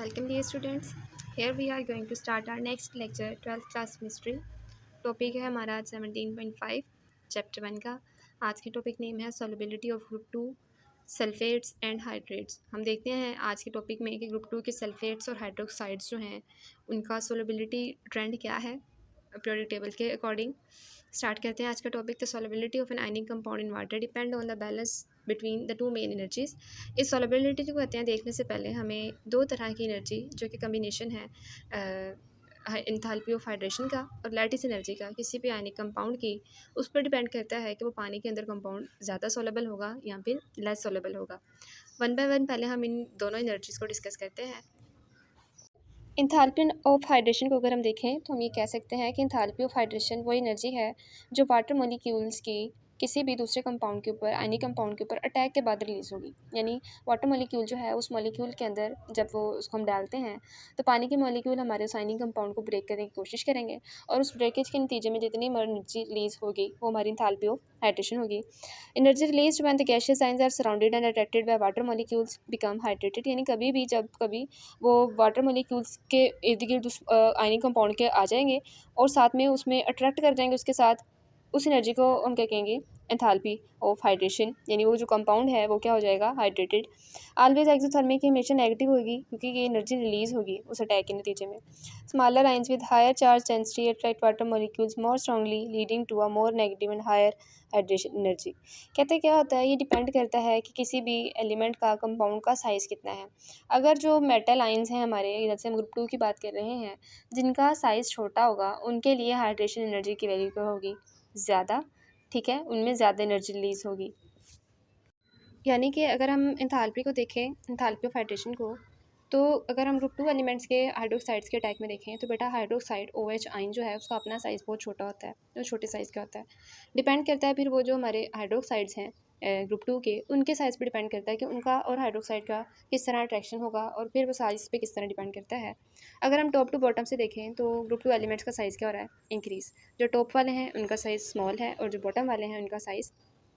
Welcome dear students. Here we are going to start our next lecture 12th class chemistry. Topic है हमारा आज 17.5 chapter 1 का. आज के टॉपिक नेम है solubility of group 2 sulphates and hydrates. हम देखते हैं आज के टॉपिक में कि ग्रुप 2 के सल्फेट्स और हाइड्रोक्साइड्स जो हैं उनका सॉल्युबिलिटी ट्रेंड क्या है पीरियोडिक टेबल के अकॉर्डिंग. स्टार्ट करते हैं आज का topic. The solubility of an ionic compound in water depend on the balance between the two main energies. इस सॉल्युबिलिटी को कहते हैं देखने से पहले हमें दो तरह की एनर्जी जो कि कम्बिनेशन है एंथैल्पी ऑफ हाइड्रेशन का और लैटिस एनर्जी का किसी भी आयनिक कंपाउंड की, उस पर डिपेंड करता है कि वो पानी के अंदर कंपाउंड ज़्यादा सॉल्युबल होगा या फिर लेस सॉल्युबल होगा. वन बाय वन पहले हम इन दोनों एनर्जीज़ को डिस्कस करते हैं. एंथैल्पी ऑफ हाइड्रेशन को अगर हम देखें तो हम ये कह सकते हैं कि एंथैल्पी ऑफ हाइड्रेशन वो एनर्जी है जो वाटर मॉलिक्यूल्स की किसी भी दूसरे कंपाउंड के ऊपर आयनिक कंपाउंड के ऊपर अटैक के बाद रिलीज़ होगी. यानी वाटर मॉलिक्यूल जो है उस मॉलिक्यूल के अंदर जब वो उसको हम डालते हैं तो पानी के मॉलिक्यूल हमारे उस आयनिक कंपाउंड को ब्रेक करने की कोशिश करेंगे और उस ब्रेकेज के नतीजे में जितनी एनर्जी रिलीज़ होगी वो हमारी एंथैल्पी ऑफ हाइड्रेशन होगी. Energy release when the gaseous ions are surrounded and attracted by water molecules become hydrated. यानी कभी भी जब कभी वो वाटर मॉलिक्यूल्स के इर्द गिर्द उस आयनिक कंपाउंड के आ जाएंगे और साथ में उसमें अट्रैक्ट कर जाएंगे उसके साथ, उस एनर्जी को हम क्या कहेंगे एंथैल्पी ऑफ हाइड्रेशन. यानी वो जो कंपाउंड है वो क्या हो जाएगा हाइड्रेटेड. ऑलवेज एक्सोथर्मिक की हमेशा नेगेटिव होगी क्योंकि ये एनर्जी रिलीज़ होगी उस अटैक के नतीजे में. Smaller ions with higher charge density attract water molecules more strongly leading to a more negative and higher hydration energy. कहते क्या होता है, ये डिपेंड करता है कि किसी भी एलिमेंट का कंपाउंड का साइज़ कितना है. अगर जो मेटल आयंस हैं हमारे, जैसे हम ग्रुप 2 की बात कर रहे हैं, जिनका साइज़ छोटा होगा उनके लिए हाइड्रेशन एनर्जी की वैल्यू क्या होगी ज़्यादा. ठीक है, उनमें ज़्यादा एनर्जी रिलीज़ होगी. यानी कि अगर हम एंथैल्पी को देखें एंथैल्पी ऑफ हाइड्रेशन को, तो अगर हम ग्रुप 2 एलिमेंट्स के हाइड्रोक्साइड्स के अटैक में देखें तो बेटा हाइड्रोक्साइड OH आयन जो है उसका अपना साइज़ बहुत छोटा होता है, जो छोटे साइज़ का होता है. डिपेंड करता है फिर वो जो हमारे हाइड्रोक्साइड्स हैं ग्रुप 2 के, उनके साइज़ पे डिपेंड करता है कि उनका और हाइड्रोक्साइड का किस तरह अट्रैक्शन होगा और फिर वो साइज़ पे किस तरह डिपेंड करता है. अगर हम टॉप टू बॉटम से देखें तो ग्रुप 2 एलिमेंट्स का साइज़ क्या हो रहा है इंक्रीज़. जो टॉप वाले हैं उनका साइज़ स्मॉल है और जो बॉटम वाले हैं उनका साइज़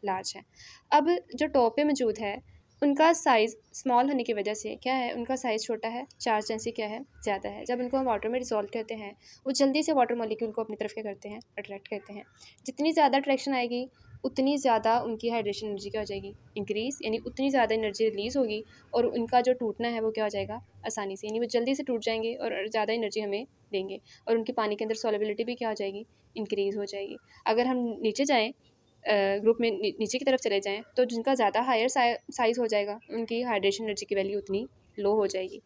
लार्ज है. अब जो टॉप पे मौजूद है उनका साइज़ स्मॉल होने की वजह से क्या है, उनका साइज़ छोटा है, चार्ज डेंसिटी क्या है ज़्यादा है. जब उनको हम वाटर में डिसॉल्व करते हैं वो जल्दी से वाटर मॉलिक्यूल को अपनी तरफ क्या करते हैं अट्रैक्ट करते हैं. जितनी ज़्यादा अट्रैक्शन आएगी उतनी ज़्यादा उनकी हाइड्रेशन एनर्जी क्या हो जाएगी इंक्रीज़. यानी उतनी ज़्यादा एनर्जी रिलीज़ होगी और उनका जो टूटना है वो क्या हो जाएगा आसानी से. यानी वो जल्दी से टूट जाएंगे और ज़्यादा एनर्जी हमें देंगे और उनकी पानी के अंदर सॉल्युबिलिटी भी क्या हो जाएगी इंक्रीज़ हो जाएगी. अगर हम नीचे जाएँ ग्रुप में नीचे की तरफ चले जाएँ तो जिनका ज़्यादा हायर साइज़ हो जाएगा उनकी हाइड्रेशन एनर्जी की वैल्यू उतनी लो हो जाएगी.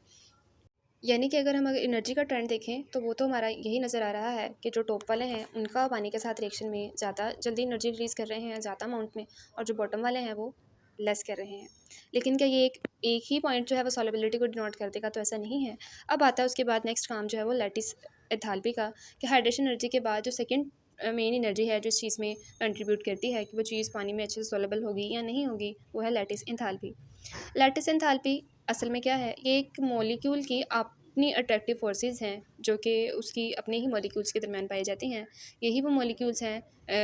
यानी कि अगर हम एनर्जी का ट्रेंड देखें तो वो तो हमारा यही नज़र आ रहा है कि जो टॉप वाले हैं उनका पानी के साथ रिएक्शन में ज़्यादा जल्दी एनर्जी रिलीज़ कर रहे हैं ज़्यादा अमाउंट में, और जो बॉटम वाले हैं वो लेस कर रहे हैं. लेकिन क्या ये एक ही पॉइंट जो है वो सॉल्युबिलिटी को डिनोट कर देगा, तो ऐसा नहीं है. अब आता है उसके बाद नेक्स्ट काम जो है वो लैटिस एंथैल्पी का, कि हाइड्रेशन एनर्जी के बाद जो सेकंड मेन एनर्जी है जो इस चीज़ में कंट्रीब्यूट करती है कि वो चीज़ पानी में अच्छे से सॉल्युबल होगी या नहीं होगी, वो है लैटिस एंथैल्पी. लैटिस एंथैल्पी असल में क्या है, ये एक मॉलिक्यूल की अपनी अट्रैक्टिव फोर्सेस हैं जो कि उसकी अपने ही मॉलिक्यूल्स के दरमियान पाई जाती हैं. यही वो मॉलिक्यूल्स हैं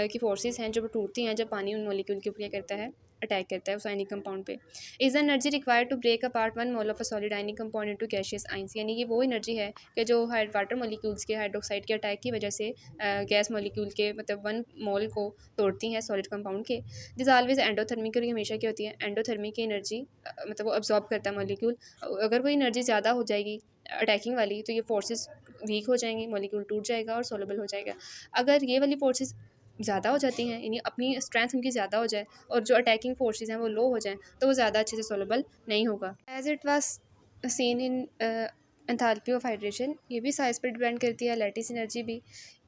की फोर्सेस हैं जो वो टूटती हैं जब पानी उन मॉलिक्यूल के ऊपर क्या करता है अटैक करता है उस आयनिक कंपाउंड पे. Is the energy required to break apart one mole of a solid ionic compound into gaseous ions. यानी कि वो एनर्जी है कि जो वाटर मॉलिक्यूल्स के हाइड्रोक्साइड के अटैक की वजह से गैस मॉलिक्यूल के मतलब 1 मोल को तोड़ती हैं सॉलिड कंपाउंड के. दिस ऑलवेज एंडोथर्मिक, और ये हमेशा क्या होती है एंडोथर्मिक की एनर्जी मतलब वो अब्जॉर्ब करता है मॉलिक्यूल. अगर वो एनर्जी ज़्यादा हो जाएगी अटैकिंग वाली तो ये फोर्सेस वीक हो जाएंगी, मॉलिक्यूल टूट जाएगा और सॉल्युबल हो जाएगा. अगर ये वाली फोर्सेस ज़्यादा हो जाती हैं यानी अपनी स्ट्रेंथ उनकी ज़्यादा हो जाए और जो अटैकिंग फोर्सेस हैं वो लो हो जाएं तो वो ज़्यादा अच्छे से सॉल्युबल नहीं होगा. As it was seen in enthalpy of hydration, ये भी साइज़ पर डिपेंड करती है लैटिस एनर्जी भी,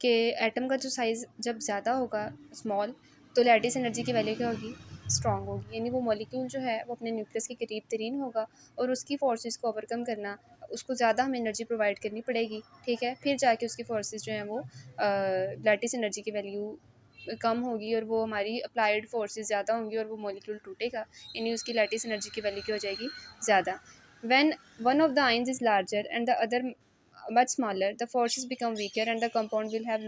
कि एटम का जो साइज़ जब ज़्यादा होगा स्मॉल तो लैटिस एनर्जी की वैल्यू क्या होगी स्ट्रॉन्ग होगी. यानी वो मॉलिक्यूल जो है वो अपने न्यूक्लियस के करीब तरीन होगा और उसकी फोर्सेस को ओवरकम करना, उसको ज़्यादा हमें एनर्जी प्रोवाइड करनी पड़ेगी. ठीक है, फिर जाके उसकी फोर्सेस जो हैं वो लैटिस एनर्जी की वैल्यू कम होगी और वो हमारी अप्लाइड फोर्सेस ज़्यादा होंगी और वो मॉलिक्यूल टूटेगा. यानी उसकी लैटिस एनर्जी की वैल्यू क्या हो जाएगी ज़्यादा. When one of the ions is larger and the other much smaller, the forces become weaker and the compound will have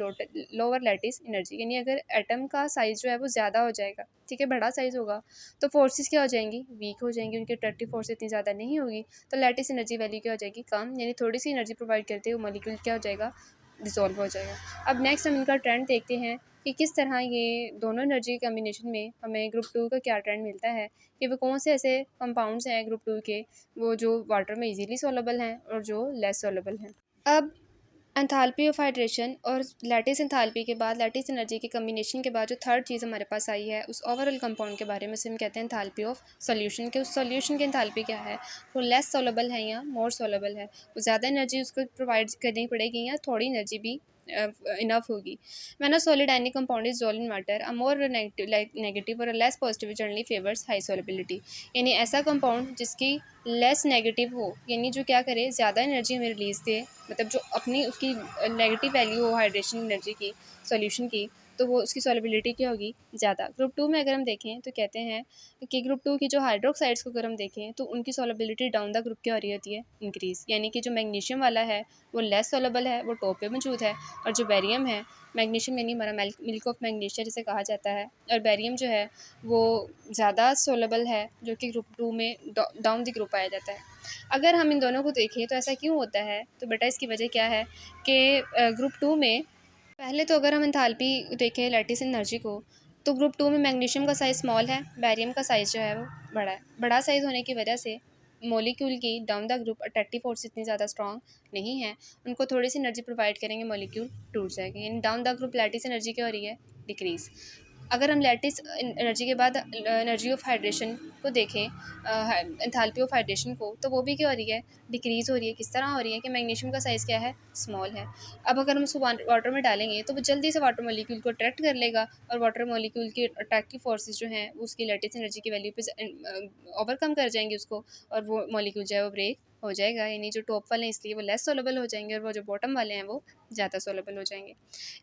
lower lattice energy. यानी अगर एटम का साइज़ जो है वो ज़्यादा हो जाएगा, ठीक है, बड़ा साइज़ होगा, तो फोर्सेस क्या हो जाएंगी, वीक हो जाएंगी, उनकी अट्रैक्टिव फोर्स इतनी ज़्यादा नहीं होगी, तो लैटिस एनर्जी वैल्यू क्या हो जाएगी, कम, यानी थोड़ी सी एनर्जी प्रोवाइड करते हुए मॉलिक्यूल क्या हो जाएगा, डिसॉल्व हो जाएगा। अब नेक्स्ट हम इनका ट्रेंड देखते हैं कि किस तरह ये दोनों एनर्जी कम्बिनेशन में हमें ग्रुप टू का क्या ट्रेंड मिलता है, कि वो कौन से ऐसे कंपाउंड्स हैं ग्रुप टू के वो जो वाटर में इजीली सोलेबल हैं और जो लेस सोलेबल हैं। अब एंथैल्पी ऑफ हाइड्रेशन और लैटिस एंथैल्पी के बाद लैटिस एनर्जी के कम्बिनेशन के बाद जो थर्ड चीज़ हमारे पास आई है उस ओवरऑल कंपाउंड के बारे में से हम कहते हैं एंथैल्पी ऑफ सॉल्यूशन के। उस सॉल्यूशन की एंथैल्पी क्या है, वो लेस सोलेबल है या मोर सोलेबल है, वो ज़्यादा एनर्जी उसको प्रोवाइड करनी पड़ेगी या थोड़ी एनर्जी भी इनफ होगी। When a solid ionic compound is dissolved in water, a more negative or a less positive generally favors high solubility। यानी ऐसा कंपाउंड जिसकी लेस नेगेटिव हो, यानी जो क्या करे, ज़्यादा एनर्जी हमें रिलीज़ दे, मतलब जो अपनी उसकी नेगेटिव वैल्यू हो हाइड्रेशन एनर्जी की सॉल्यूशन की, तो वो उसकी सॉल्युबिलिटी क्या होगी, ज़्यादा। ग्रुप टू में अगर हम देखें तो कहते हैं कि ग्रुप टू की जो हाइड्रोक्साइड्स को अगर हम देखें तो उनकी सॉल्युबिलिटी डाउन द ग्रुप क्या हो रही होती है, इंक्रीज़। यानी कि जो मैग्नीशियम वाला है वो लेस सोलेबल है, वो टॉप पे मौजूद है, और जो बैरियम है, मैग्नीशियम यानी हमारा मिल्क ऑफ मैग्नीशिया जिसे कहा जाता है, और बैरियम जो है वो ज़्यादा सोलेबल है, जो कि ग्रुप टू में डाउन द ग्रुप पाया जाता है। अगर हम इन दोनों को देखें तो ऐसा क्यों होता है, तो बेटा इसकी वजह क्या है कि ग्रुप टू में पहले तो अगर हम एंथैल्पी देखें लैटिस एनर्जी को, तो ग्रुप टू में मैग्नीशियम का साइज़ स्मॉल है, बैरियम का साइज़ जो है वो बड़ा है। बड़ा साइज़ होने की वजह से मॉलिक्यूल की down the group attractive force इतनी ज़्यादा स्ट्रॉन्ग नहीं है, उनको थोड़ी सी एनर्जी प्रोवाइड करेंगे, मॉलिक्यूल टूट जाएगी, यानी down the group lattice energy क्या हो रही है, डिक्रीज़। अगर हम लैटिस एनर्जी के बाद एनर्जी ऑफ हाइड्रेशन को देखें, एंथैल्पी ऑफ हाइड्रेशन को, तो वो भी क्या हो रही है, डिक्रीज़ हो रही है। किस तरह हो रही है कि मैग्नीशियम का साइज़ क्या है, स्मॉल है। अब अगर हम उसको वाटर में डालेंगे तो वो जल्दी से वाटर मॉलिक्यूल को अट्रैक्ट कर लेगा, और वाटर मॉलिक्यूल की अट्रैक्टिव फोर्सेस जो हैं वो उसकी लैटिस एनर्जी की वैल्यू पे ओवरकम कर जाएंगे उसको, और वो मॉलिक्यूल जो है वो ब्रेक हो जाएगा। यानी जो टॉप वाले हैं इसलिए वो लेस सोलेबल हो जाएंगे, और वो जो बॉटम वाले हैं वो ज़्यादा सोलेबल हो जाएंगे।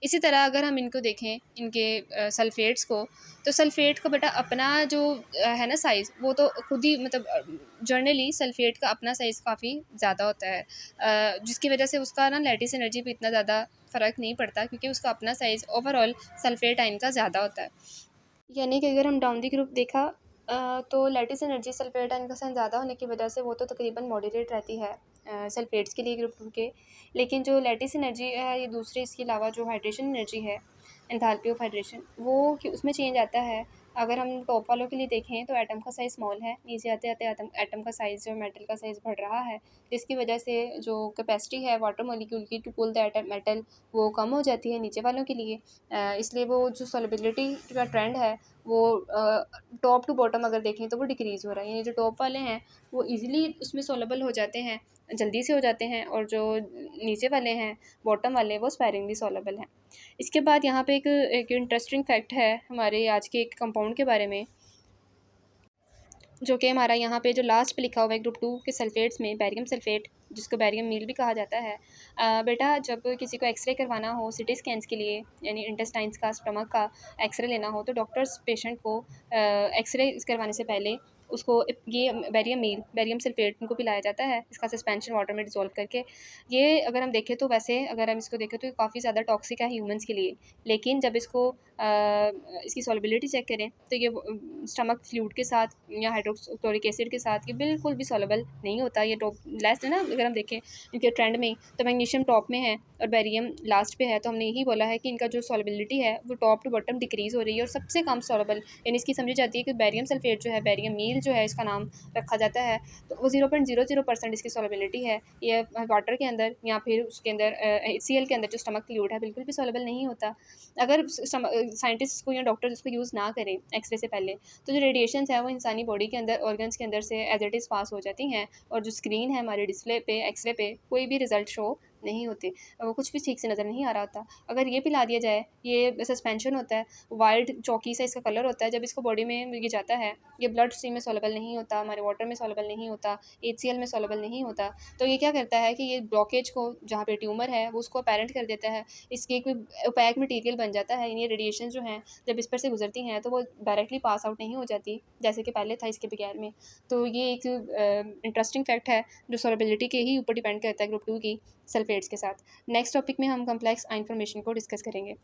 इसी तरह अगर हम इनको देखें, इनके सल्फ़ेट्स को, तो सल्फ़ेट का बेटा अपना जो है ना साइज़, वो तो खुद ही मतलब जनरली सल्फ़ेट का अपना साइज़ काफ़ी ज़्यादा होता है, जिसकी वजह से उसका ना लैटिस एनर्जी पे इतना ज़्यादा फ़र्क नहीं पड़ता, क्योंकि उसका अपना साइज़ ओवरऑल सल्फ़ेट आयन का ज़्यादा होता है। यानी कि अगर हम डाउन दी ग्रुप देखा, तो लैटिस एनर्जी सल्फ़ेट आयन का साइन ज़्यादा होने की वजह से वो तो तकरीबन मॉडरेट रहती है सल्फ़ेट्स के लिए ग्रुप टू के। लेकिन जो लैटिस एनर्जी है, ये दूसरी इसके अलावा जो हाइड्रेशन एनर्जी है, एंथैल्पी ऑफ हाइड्रेशन, वो कि उसमें चेंज आता है। अगर हम टॉप वालों के लिए देखें तो एटम का साइज़ स्मॉल है, नीचे आते आते एटम का साइज़ जो मेटल का साइज़ बढ़ रहा है, जिसकी वजह से जो कैपेसिटी है वाटर मॉलिक्यूल की to pull the atom metal, वो कम हो जाती है नीचे वालों के लिए। इसलिए वो जो सॉल्युबिलिटी का ट्रेंड है वो टॉप टू बॉटम अगर देखें तो वो डिक्रीज़ हो रहा है, यानी जो टॉप वाले हैं वो इजीली उसमें सोलेबल हो जाते हैं, जल्दी से हो जाते हैं, और जो नीचे वाले हैं बॉटम वाले वो स्पैरिंगली सोलेबल हैं। इसके बाद यहाँ पे एक इंटरेस्टिंग फैक्ट है हमारे आज के एक कंपाउंड के बारे में, जो कि हमारा यहाँ पे जो लास्ट पे लिखा हुआ है ग्रुप टू के सल्फेट्स में बैरियम सल्फेट, जिसको बैरियम मील भी कहा जाता है। बेटा जब किसी को एक्सरे करवाना हो सिटी स्कैन्स के लिए, यानी इंटेस्टाइन्स का, स्टमक का एक्सरे लेना हो, तो डॉक्टर्स पेशेंट को एक्सरे करवाने से पहले उसको ये बैरियम सल्फेट उनको पिलाया जाता है, इसका सस्पेंशन वाटर में डिसॉल्व करके। ये अगर हम देखें तो वैसे अगर हम इसको देखें तो ये काफ़ी ज़्यादा टॉक्सिक है ह्यूमंस के लिए, लेकिन जब इसको इसकी सॉल्युबिलिटी चेक करें तो ये स्टमक फ्लूइड के साथ या हाइड्रोक्लोरिक एसिड के साथ ये बिल्कुल भी सॉल्युबल नहीं होता। ये टॉप लास्ट है ना, अगर हम देखें इनके ट्रेंड में तो मैग्नीशियम टॉप में है और बैरियम लास्ट पे है, तो हमने यही बोला है कि इनका जो सॉल्युबिलिटी है वो टॉप टू बॉटम डिक्रीज़ हो रही है, और सबसे कम सॉल्युबल यानी इसकी समझी जाती है कि बैरियम सल्फेट जो है, बैरियम मील जो है इसका नाम रखा जाता है, तो वो 0.00% इसकी सॉल्युबिलिटी है। ये वाटर के अंदर या फिर उसके अंदर HCl के अंदर जो स्टमक फ्लूइड है बिल्कुल भी सॉल्युबल नहीं होता। अगर साइंटिस्ट को या डॉक्टर इसको यूज़ ना करें एक्सरे से पहले, तो जो रेडिएशंस है वो इंसानी बॉडी के अंदर ऑर्गन्स के अंदर से एज इट इज़ पास हो जाती हैं, और जो स्क्रीन है हमारे डिस्प्ले पे एक्सरे पे कोई भी रिजल्ट शो नहीं होते, वो कुछ भी ठीक से नज़र नहीं आ रहा होता। अगर ये पिला दिया जाए, ये सस्पेंशन होता है, वाइट चौकी सा इसका कलर होता है, जब इसको बॉडी में ये जाता है, ये ब्लड स्ट्रीम में सॉल्युबल नहीं होता, हमारे वाटर में सॉल्युबल नहीं होता, HCl में सॉल्युबल नहीं होता, तो ये क्या करता है कि ये ब्लॉकेज को, जहाँ पे ट्यूमर है वो उसको अपेरेंट कर देता है, इसकी एक ओपैक मटीरियल बन जाता है। यानी रेडिएशन जो हैं जब इस पर से गुजरती हैं तो वो डायरेक्टली पास आउट नहीं हो जाती जैसे कि पहले था इसके बगैर में। तो ये एक इंटरेस्टिंग फैक्ट है जो सॉल्युबिलिटी के ही ऊपर डिपेंड करता है ग्रुप टू की सल्फेट्स के साथ। नेक्स्ट टॉपिक में हम कॉम्प्लेक्स आयन फॉर्मेशन को डिस्कस करेंगे।